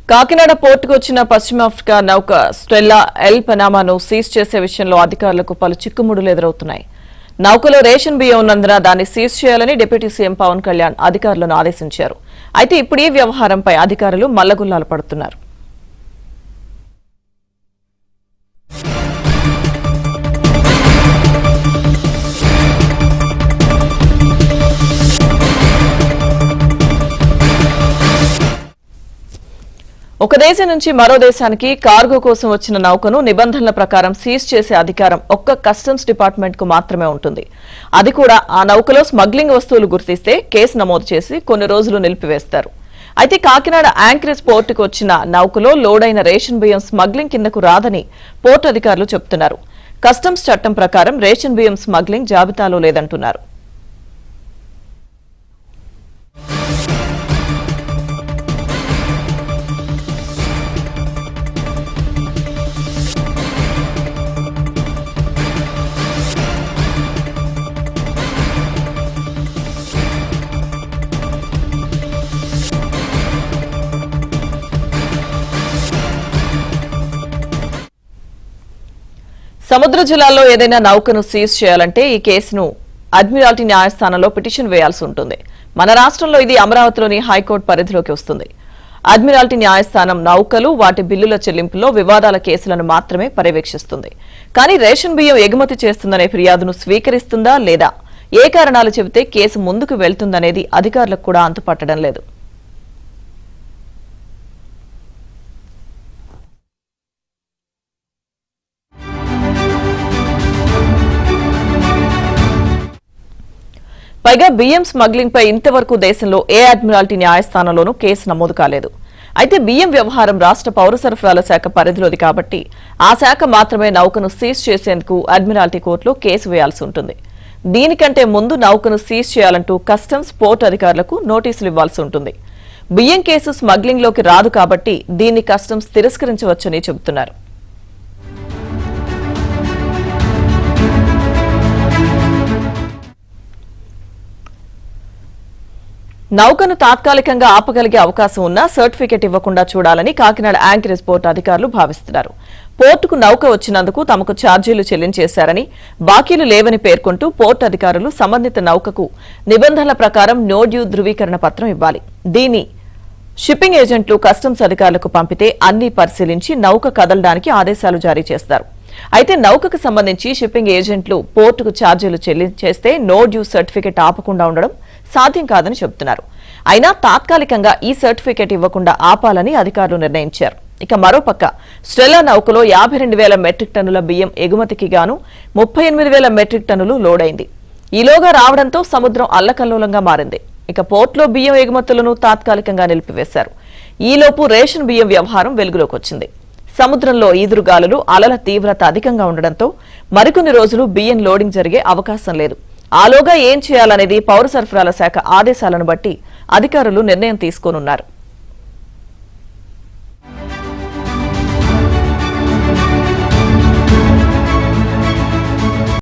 కాకినాడ పోర్టుకు వచ్చిన పశ్చిమాఫ్రికా నౌక స్టెల్లా ఎల్ పనామాను సీజ్ చేసే విషయంలో అధికారులకు పలు చిక్కుముడులు ఎదురవుతున్నాయి. నౌకలో రేషన్ బియ్యం ఉన్నందున దాన్ని సీజ్ చేయాలని డిప్యూటీ సీఎం పవన్ కళ్యాణ్ అధికారులను ఆదేశించారు. అయితే ఇప్పుడు ఈ వ్యవహారంపై అధికారులు మల్లగుల్లాలు పడుతున్నారు. ఒక దేశం నుంచి మరో దేశానికి కార్గో కోసం వచ్చిన నౌకను నిబంధనల ప్రకారం సీజ్ చేసే అధికారం ఒక్క కస్టమ్స్ డిపార్ట్మెంట్ కు మాత్రమే ఉంటుంది. అది కూడా ఆ నౌకలో స్మగ్లింగ్ వస్తువులు గుర్తిస్తే కేసు నమోదు చేసి కొన్ని రోజులు నిలిపివేస్తారు. అయితే కాకినాడ యాంకరేజ్ పోర్టుకు వచ్చిన నౌకలో లోడైన రేషన్ బియ్యం స్మగ్లింగ్ కిందకు రాదని పోర్టు అధికారులు చెబుతున్నారు. కస్టమ్స్ చట్టం ప్రకారం రేషన్ బియ్యం స్మగ్లింగ్ జాబితాలో లేదంటున్నారు. సముద్ర జలాల్లో ఏదైనా నౌకను సీజ్ చేయాలంటే ఈ కేసును అడ్మిరాల్టీ న్యాయస్థానంలో పిటిషన్ వేయాల్సి ఉంటుంది. మన రాష్ట్రంలో ఇది అమరావతిలోని హైకోర్టు పరిధిలోకి వస్తుంది. అడ్మిరాల్టీ న్యాయస్థానం నౌకలు వాటి బిల్లుల చెల్లింపులో వివాదాల కేసులను మాత్రమే పర్యవేక్షిస్తుంది. కానీ రేషన్ బియ్యం ఎగుమతి చేస్తుందనే ఫిర్యాదును స్వీకరిస్తుందా లేదా, ఏ కారణాలు చెబితే కేసు ముందుకు వెళ్తుందనేది అధికారులకు కూడా అంతుపట్టడం లేదు. పైగా బియ్యం స్మగ్లింగ్ పై ఇంతవరకు దేశంలో ఏ అడ్మిరాల్టీ న్యాయస్థానంలోనూ కేసు నమోదు కాలేదు. అయితే బియ్యం వ్యవహారం రాష్ట్ర పౌర సరఫరాల శాఖ పరిధిలోది కాబట్టి ఆ శాఖ మాత్రమే నౌకను సీజ్ చేసేందుకు అడ్మిరాల్టీ కోర్టులో కేసు వేయాల్సి ఉంటుంది. దీనికంటే ముందు నౌకను సీజ్ చేయాలంటూ కస్టమ్స్ పోర్టు అధికారులకు నోటీసులు ఇవ్వాల్సి ఉంటుంది. బియ్యం కేసు స్మగ్లింగ్ లోకి రాదు కాబట్టి దీన్ని కస్టమ్స్ తిరస్కరించవచ్చని చెబుతున్నారు. నౌకను తాత్కాలికంగా ఆపగలిగే అవకాశం ఉన్నా సర్టిఫికెట్ ఇవ్వకుండా చూడాలని కాకినాడ యాంకరేజ్ పోర్టు అధికారులు భావిస్తున్నారు. పోర్టుకు నౌక వచ్చినందుకు తమకు ఛార్జీలు చెల్లించేశారని, బాకీలు లేవని పేర్కొంటూ పోర్టు అధికారులు సంబంధిత నౌకకు నిబంధనల ప్రకారం నో డ్యూ ధృవీకరణ పత్రం ఇవ్వాలి. దీన్ని షిప్పింగ్ ఏజెంట్లు కస్టమ్స్ అధికారులకు పంపితే అన్ని పరిశీలించి నౌక కదలడానికి ఆదేశాలు జారీ చేస్తారు. అయితే నౌకకు సంబంధించి షిప్పింగ్ ఏజెంట్లు పోర్టుకు ఛార్జీలు చెల్లించేస్తే నో డ్యూ సర్టిఫికెట్ ఆపకుండా ఉండడం సాధ్యం కాదని చెబుతున్నారు. అయినా తాత్కాలికంగా ఈ సర్టిఫికెట్ ఇవ్వకుండా ఆపాలని అధికారులు నిర్ణయించారు. ఇక మరోపక్క స్టెల్లా నౌకలో 52,000 మెట్రిక్ టన్నుల బియ్యం ఎగుమతికి గాను 38,000 మెట్రిక్ టన్నులు లోడైంది. ఈలోగా రావడంతో సముద్రం అల్లకల్లోలంగా మారింది. ఇక పోర్టులో బియ్యం ఎగుమతులను తాత్కాలికంగా నిలిపివేశారు. ఈలోపు రేషన్ బియ్యం వ్యవహారం వెలుగులోకి వచ్చింది. సముద్రంలో ఈదురుగాలులు, అలల తీవ్రత అధికంగా ఉండడంతో మరికొన్ని రోజులు బియ్యం లోడింగ్ జరిగే అవకాశం లేదు. ఆలోగా ఏం చేయాలనేది పౌర సరఫరాల శాఖ ఆదేశాలను బట్టి అధికారులు నిర్ణయం తీసుకోనున్నారు.